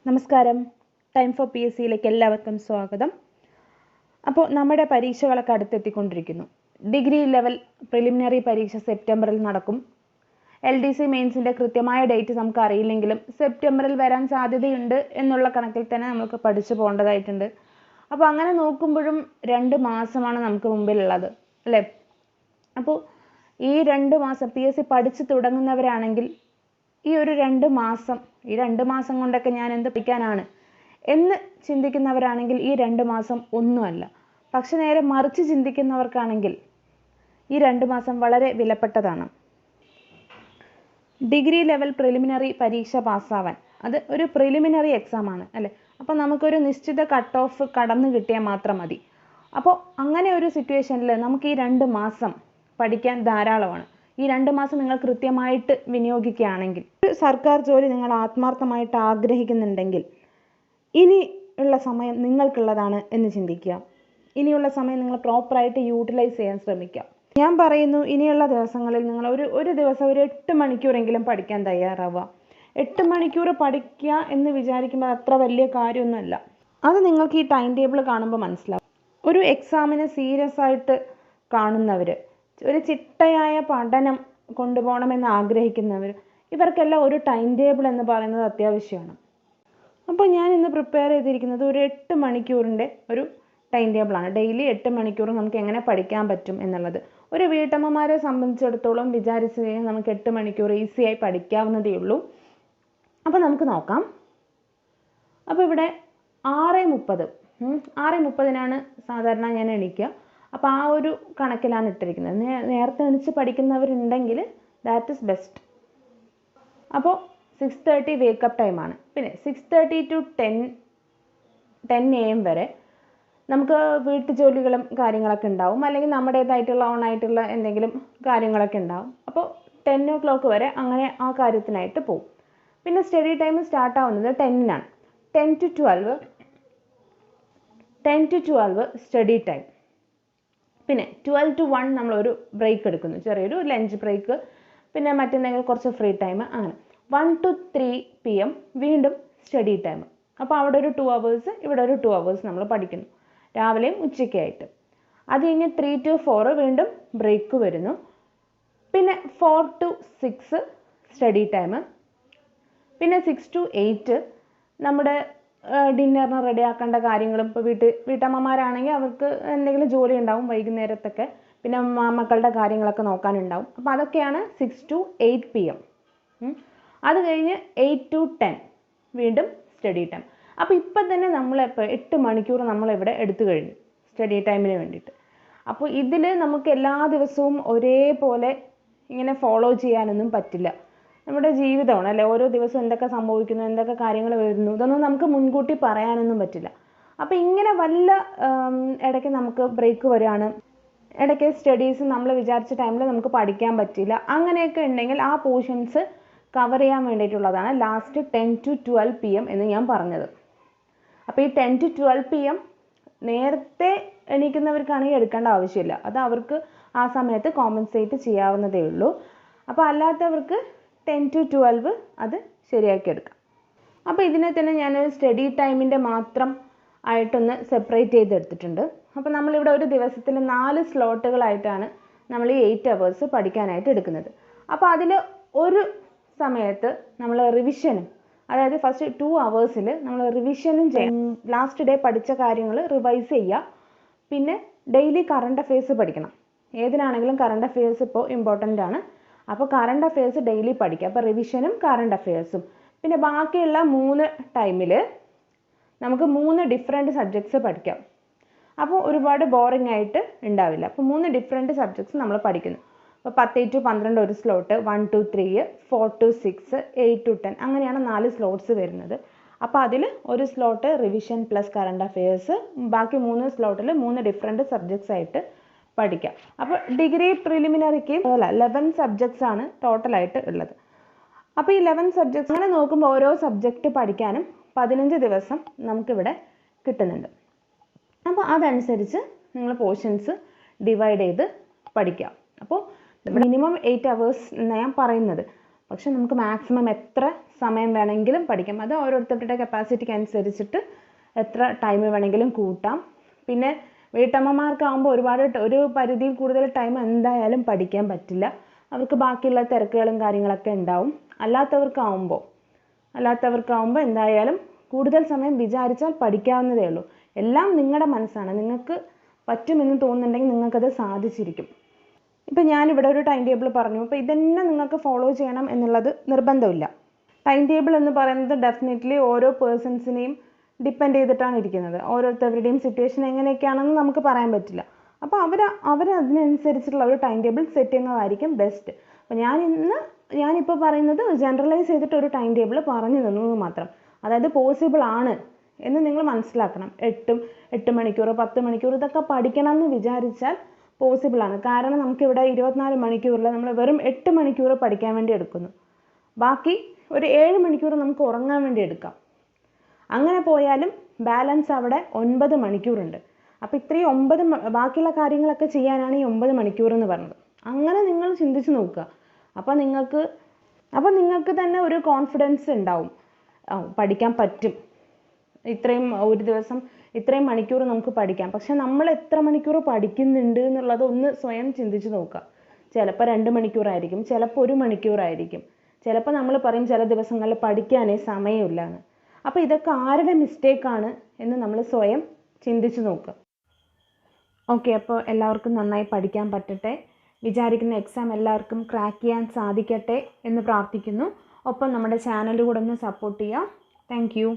നമസ്കാരം. Time for P S സിയിലേക്ക് എല്ലാവർക്കും സ്വാഗതം. അപ്പോൾ നമ്മുടെ പരീക്ഷകളൊക്കെ അടുത്തെത്തിക്കൊണ്ടിരിക്കുന്നു. ഡിഗ്രി ലെവൽ പ്രിലിമിനറി പരീക്ഷ സെപ്റ്റംബറിൽ നടക്കും. LDC മെയിൻസിൻ്റെ കൃത്യമായ ഡേറ്റ് നമുക്ക് അറിയില്ലെങ്കിലും സെപ്റ്റംബറിൽ വരാൻ സാധ്യതയുണ്ട് എന്നുള്ള കണക്കിൽ തന്നെ നമുക്ക് പഠിച്ചു പോകേണ്ടതായിട്ടുണ്ട്. അപ്പോൾ അങ്ങനെ നോക്കുമ്പോഴും 2 മാസമാണ് നമുക്ക് മുമ്പിലുള്ളത്, അല്ലേ? അപ്പോൾ ഈ 2 മാസം PSC പഠിച്ചു തുടങ്ങുന്നവരാണെങ്കിൽ ഈ ഒരു 2 മാസം, ഈ 2 മാസം കൊണ്ടൊക്കെ ഞാൻ എന്ത് പഠിക്കാനാണ് എന്ന് ചിന്തിക്കുന്നവരാണെങ്കിൽ ഈ 2 മാസം ഒന്നുമല്ല. പക്ഷെ നേരെ മറിച്ച് ചിന്തിക്കുന്നവർക്കാണെങ്കിൽ ഈ 2 മാസം വളരെ വിലപ്പെട്ടതാണ്. ഡിഗ്രി ലെവൽ പ്രിലിമിനറി പരീക്ഷ പാസ്സാവാൻ, അത് ഒരു പ്രിലിമിനറി എക്സാമാണ്, അല്ലേ? അപ്പോൾ നമുക്കൊരു നിശ്ചിത കട്ട് ഓഫ് കടന്നു കിട്ടിയാൽ മാത്രം മതി. അപ്പോൾ അങ്ങനെ ഒരു സിറ്റുവേഷനിൽ നമുക്ക് ഈ 2 മാസം പഠിക്കാൻ ധാരാളമാണ്. ഈ 2 മാസം നിങ്ങൾ കൃത്യമായിട്ട് വിനിയോഗിക്കുകയാണെങ്കിൽ, ഒരു സർക്കാർ ജോലി നിങ്ങൾ ആത്മാർത്ഥമായിട്ട് ആഗ്രഹിക്കുന്നുണ്ടെങ്കിൽ ഇനി ഉള്ള സമയം നിങ്ങൾക്കുള്ളതാണ് എന്ന് ചിന്തിക്കുക. ഇനിയുള്ള സമയം നിങ്ങൾ പ്രോപ്പറായിട്ട് യൂട്ടിലൈസ് ചെയ്യാൻ ശ്രമിക്കുക. ഞാൻ പറയുന്നു, ഇനിയുള്ള ദിവസങ്ങളിൽ നിങ്ങൾ ഒരു ദിവസം ഒരു 8 മണിക്കൂറെങ്കിലും പഠിക്കാൻ തയ്യാറാവുക. 8 മണിക്കൂർ പഠിക്കുക എന്ന് വിചാരിക്കുമ്പോൾ അത്ര വലിയ കാര്യമൊന്നുമല്ല. അത് നിങ്ങൾക്ക് ഈ ടൈം ടേബിൾ കാണുമ്പോൾ മനസ്സിലാവും. ഒരു എക്സാമിനെ സീരിയസ് ആയിട്ട് കാണുന്നവർ, ഒരു ചിട്ടയായ പഠനം കൊണ്ടുപോകണമെന്ന് ആഗ്രഹിക്കുന്നവർ, ഇവർക്കെല്ലാം ഒരു ടൈം ടേബിൾ എന്ന് പറയുന്നത് അത്യാവശ്യമാണ്. അപ്പോൾ ഞാൻ ഇന്ന് പ്രിപ്പയർ ചെയ്തിരിക്കുന്നത് ഒരു 8 മണിക്കൂറിൻ്റെ ഒരു ടൈം ടേബിളാണ്. ഡെയിലി 8 മണിക്കൂർ നമുക്ക് എങ്ങനെ പഠിക്കാൻ പറ്റും എന്നുള്ളത്. ഒരു വീട്ടമ്മമാരെ സംബന്ധിച്ചിടത്തോളം വിചാരിച്ചു കഴിഞ്ഞാൽ നമുക്ക് 8 മണിക്കൂർ ഈസിയായി പഠിക്കാവുന്നതേ ഉള്ളൂ. അപ്പോൾ നമുക്ക് നോക്കാം. അപ്പോൾ ഇവിടെ 6:30 സാധാരണ ഞാൻ എണീക്കുക. അപ്പോൾ ആ ഒരു കണക്കിലാണ് ഇട്ടിരിക്കുന്നത്. നേരത്തെ എണീച്ച് പഠിക്കുന്നവരുണ്ടെങ്കിൽ ദാറ്റ് ഈസ് ബെസ്റ്റ്. അപ്പോൾ 6:30 വേക്കപ്പ് ടൈമാണ്. പിന്നെ 6:30 to 10 AM വരെ നമുക്ക് വീട്ടു ജോലികളും കാര്യങ്ങളൊക്കെ ഉണ്ടാവും, അല്ലെങ്കിൽ നമ്മുടേതായിട്ടുള്ള ഓണായിട്ടുള്ള എന്തെങ്കിലും കാര്യങ്ങളൊക്കെ ഉണ്ടാവും. അപ്പോൾ 10 o'clock വരെ അങ്ങനെ ആ കാര്യത്തിനായിട്ട് പോകും. പിന്നെ സ്റ്റഡി ടൈം സ്റ്റാർട്ട് ആവുന്നത് 10-നാണ്. 10 to 12 സ്റ്റഡി ടൈം. പിന്നെ 12 to 1 നമ്മളൊരു ബ്രേക്ക് എടുക്കുന്നു, ചെറിയൊരു ലഞ്ച് ബ്രേക്ക്. പിന്നെ മറ്റെന്തെങ്കിലും കുറച്ച് ഫ്രീ ടൈം, അങ്ങനെ 1 to 3 PM വീണ്ടും സ്റ്റഡി ടൈം. അപ്പോൾ അവിടെ ഒരു 2 hours, ഇവിടെ ഒരു 2 hours നമ്മൾ പഠിക്കുന്നു, രാവിലെയും ഉച്ചയ്ക്കായിട്ട്. അത് കഴിഞ്ഞ് 3 to 4 വീണ്ടും ബ്രേക്ക് വരുന്നു. പിന്നെ 4 to 6 സ്റ്റഡി ടൈം. പിന്നെ 6 to 8 നമ്മുടെ ഡിന്നറിന് റെഡിയാക്കേണ്ട കാര്യങ്ങളും, ഇപ്പോൾ വീട്ടമ്മമാരാണെങ്കിൽ അവർക്ക് എന്തെങ്കിലും ജോലി ഉണ്ടാവും വൈകുന്നേരത്തൊക്കെ. പിന്നെ മക്കളുടെ കാര്യങ്ങളൊക്കെ നോക്കാനുണ്ടാവും. അപ്പോൾ അതൊക്കെയാണ് 6 to 8 PM. അത് കഴിഞ്ഞ് 8 to 10 വീണ്ടും സ്റ്റഡി ടൈം. അപ്പോൾ ഇപ്പം തന്നെ നമ്മളിപ്പോൾ 8 മണിക്കൂർ നമ്മളിവിടെ എടുത്തു കഴിഞ്ഞു സ്റ്റഡി ടൈമിന് വേണ്ടിയിട്ട്. അപ്പോൾ ഇതിൽ നമുക്ക് എല്ലാ ദിവസവും ഒരേപോലെ ഇങ്ങനെ ഫോളോ ചെയ്യാനൊന്നും പറ്റില്ല. നമ്മുടെ ജീവിതമാണ്, അല്ലേ? ഓരോ ദിവസവും എന്തൊക്കെ സംഭവിക്കുന്നു, എന്തൊക്കെ കാര്യങ്ങൾ വരുന്നു, ഇതൊന്നും നമുക്ക് മുൻകൂട്ടി പറയാനൊന്നും പറ്റില്ല. അപ്പോൾ ഇങ്ങനെ വല്ല ഇടയ്ക്ക് നമുക്ക് ബ്രേക്ക് വരികയാണ്, ഇടയ്ക്ക് സ്റ്റഡീസ് നമ്മൾ വിചാരിച്ച ടൈമിൽ നമുക്ക് പഠിക്കാൻ പറ്റില്ല, അങ്ങനെയൊക്കെ ഉണ്ടെങ്കിൽ ആ പോർഷൻസ് കവർ ചെയ്യാൻ വേണ്ടിയിട്ടുള്ളതാണ് ലാസ്റ്റ് 10 to 12 PM എന്ന് ഞാൻ പറഞ്ഞത്. അപ്പോൾ ഈ 10 to 12 PM നേരത്തെ എണീക്കുന്നവർക്കാണെങ്കിൽ എടുക്കേണ്ട ആവശ്യമില്ല. അത് അവർക്ക് ആ സമയത്ത് കോമ്പൻസേറ്റ് ചെയ്യാവുന്നതേ ഉള്ളൂ. അപ്പോൾ അല്ലാത്തവർക്ക് 10 to 12 അത് ശരിയാക്കി എടുക്കാം. അപ്പോൾ ഇതിനെ തന്നെ ഞാനൊരു സ്റ്റഡി ടൈമിൻ്റെ മാത്രം ആയിട്ടൊന്ന് സെപ്പറേറ്റ് ചെയ്തെടുത്തിട്ടുണ്ട്. അപ്പോൾ നമ്മളിവിടെ ഒരു ദിവസത്തിൽ 4 സ്ലോട്ടുകളായിട്ടാണ് നമ്മൾ ഈ 8 hours പഠിക്കാനായിട്ട് എടുക്കുന്നത്. അപ്പോൾ അതിൽ ഒരു സമയത്ത് നമ്മൾ റിവിഷനും, അതായത് ഫസ്റ്റ് 2 hours നമ്മൾ റിവിഷനും ചെയ്യണം. ലാസ്റ്റ് ഡേ പഠിച്ച കാര്യങ്ങൾ റിവൈസ് ചെയ്യുക. പിന്നെ ഡെയിലി കറണ്ട് അഫെയർസ് പഠിക്കണം. ഏതിനാണെങ്കിലും കറണ്ട് അഫെയർസ് ഇപ്പോൾ ഇമ്പോർട്ടൻ്റ് ആണ്. അപ്പോൾ കറണ്ട് അഫെയർസ് ഡെയിലി പഠിക്കുക. അപ്പോൾ റിവിഷനും കറണ്ട് അഫെയർസും. പിന്നെ ബാക്കിയുള്ള 3 ടൈമിൽ നമുക്ക് 3 ഡിഫറെൻറ്റ് സബ്ജക്ട്സ് പഠിക്കാം. അപ്പോൾ ഒരുപാട് ബോറിംഗ് ആയിട്ട് ഉണ്ടാവില്ല. അപ്പോൾ 3 ഡിഫറെൻറ്റ് സബ്ജക്ട്സ് നമ്മൾ പഠിക്കുന്നു. അപ്പോൾ 10 to 12 ഒരു സ്ലോട്ട്, 1 to 3, 4 to 6, 8 to 10, അങ്ങനെയാണ് 4 സ്ലോട്ട്സ് വരുന്നത്. അപ്പോൾ അതിൽ ഒരു slot revision plus current affairs, ബാക്കി 3 സ്ലോട്ടിൽ 3 ഡിഫറെൻറ്റ് സബ്ജക്ട്സ് ആയിട്ട് പഠിക്കാം. അപ്പോൾ ഡിഗ്രി പ്രിലിമിനറിക്ക് 11 സബ്ജക്ട്സ് ആണ് ടോട്ടലായിട്ട് ഉള്ളത്. അപ്പോൾ ഈ 11 സബ്ജക്ട്സ് അങ്ങനെ നോക്കുമ്പോൾ ഓരോ സബ്ജക്റ്റ് പഠിക്കാനും 15 ദിവസം നമുക്കിവിടെ കിട്ടുന്നുണ്ട്. അപ്പോൾ അതനുസരിച്ച് നിങ്ങൾ പോർഷൻസ് ഡിവൈഡ് ചെയ്ത് പഠിക്കാം. അപ്പോൾ മിനിമം 8 hours എന്നാണ് ഞാൻ പറയുന്നത്. പക്ഷെ നമുക്ക് മാക്സിമം എത്ര സമയം വേണമെങ്കിലും പഠിക്കാം. അത് ഓരോരുത്തരുടെ കപ്പാസിറ്റിക്ക് അനുസരിച്ചിട്ട് എത്ര ടൈം വേണമെങ്കിലും കൂട്ടാം. പിന്നെ വീട്ടമ്മമാർക്കാവുമ്പോൾ ഒരു പരിധിയിൽ കൂടുതൽ ടൈം എന്തായാലും പഠിക്കാൻ പറ്റില്ല. അവർക്ക് ബാക്കിയുള്ള തിരക്കുകളും കാര്യങ്ങളൊക്കെ ഉണ്ടാവും. അല്ലാത്തവർക്കാവുമ്പോൾ എന്തായാലും കൂടുതൽ സമയം വിചാരിച്ചാൽ പഠിക്കാവുന്നതേ ഉള്ളൂ. എല്ലാം നിങ്ങളുടെ മനസ്സാണ്. നിങ്ങൾക്ക് പറ്റുമെന്ന് തോന്നുന്നുണ്ടെങ്കിൽ നിങ്ങൾക്കത് സാധിച്ചിരിക്കും. ഇപ്പം ഞാനിവിടെ ഒരു ടൈം ടേബിൾ പറഞ്ഞു. അപ്പോൾ ഇതന്നെ നിങ്ങൾക്ക് ഫോളോ ചെയ്യണം എന്നുള്ളത് നിർബന്ധമില്ല. ടൈം ടേബിൾ എന്ന് പറയുന്നത് ഡെഫിനറ്റ്ലി ഓരോ പേഴ്സൺസിനെയും ഡിപ്പെൻഡ് ചെയ്തിട്ടാണ് ഇരിക്കുന്നത്. ഓരോരുത്തരുടെയും സിറ്റുവേഷൻ എങ്ങനെയൊക്കെയാണെന്ന് നമുക്ക് പറയാൻ പറ്റില്ല. അപ്പോൾ അവർ അതിനനുസരിച്ചുള്ള ഒരു ടൈം ടേബിൾ സെറ്റ് ചെയ്യുന്നതായിരിക്കും ബെസ്റ്റ്. അപ്പോൾ ഞാനിപ്പോൾ പറയുന്നത് ജനറലൈസ് ചെയ്തിട്ട് ഒരു ടൈം ടേബിൾ പറഞ്ഞു തന്നത് മാത്രം. അതായത് പോസിബിൾ ആണ് എന്ന് നിങ്ങൾ മനസ്സിലാക്കണം. 8 മണിക്കൂർ 10 മണിക്കൂർ ഇതൊക്കെ പഠിക്കണം എന്ന് വിചാരിച്ചാൽ പോസിബിളാണ്. കാരണം നമുക്കിവിടെ 24 മണിക്കൂറിൽ നമ്മൾ വെറും 8 മണിക്കൂർ പഠിക്കാൻ വേണ്ടി എടുക്കുന്നു. ബാക്കി ഒരു 7 മണിക്കൂർ നമുക്ക് ഉറങ്ങാൻ വേണ്ടി എടുക്കാം. അങ്ങനെ പോയാലും ബാലൻസ് അവിടെ 9 മണിക്കൂറുണ്ട്. അപ്പോൾ ഇത്രയും ബാക്കിയുള്ള കാര്യങ്ങളൊക്കെ ചെയ്യാനാണ് ഈ 9 മണിക്കൂർ എന്ന് പറഞ്ഞത്. അങ്ങനെ നിങ്ങൾ ചിന്തിച്ച് നോക്കുക. അപ്പോൾ നിങ്ങൾക്ക് തന്നെ ഒരു കോൺഫിഡൻസ് ഉണ്ടാവും, പഠിക്കാൻ പറ്റും, ഒരു ദിവസം ഇത്രയും മണിക്കൂർ നമുക്ക് പഠിക്കാം. പക്ഷെ നമ്മൾ എത്ര മണിക്കൂർ പഠിക്കുന്നുണ്ട് എന്നുള്ളത് ഒന്ന് സ്വയം ചിന്തിച്ച് നോക്കുക. ചിലപ്പോൾ 2 മണിക്കൂറായിരിക്കും, ചിലപ്പോൾ 1 മണിക്കൂറായിരിക്കും. ചിലപ്പോൾ നമ്മൾ പറയും ചില ദിവസങ്ങളിൽ പഠിക്കാനേ സമയമില്ല എന്ന്. അപ്പോൾ ഇതൊക്കെ ആരുടെ മിസ്റ്റേക്കാണ് എന്ന് നമ്മൾ സ്വയം ചിന്തിച്ച് നോക്കുക. ഓക്കെ, അപ്പോൾ എല്ലാവർക്കും നന്നായി പഠിക്കാൻ പറ്റട്ടെ. വിചാരിക്കുന്ന എക്സാം എല്ലാവർക്കും ക്രാക്ക് ചെയ്യാൻ സാധിക്കട്ടെ എന്ന് പ്രാർത്ഥിക്കുന്നു. ഒപ്പം നമ്മുടെ ചാനൽ കൂടെ ഒന്ന് സപ്പോർട്ട് ചെയ്യുക. Thank you.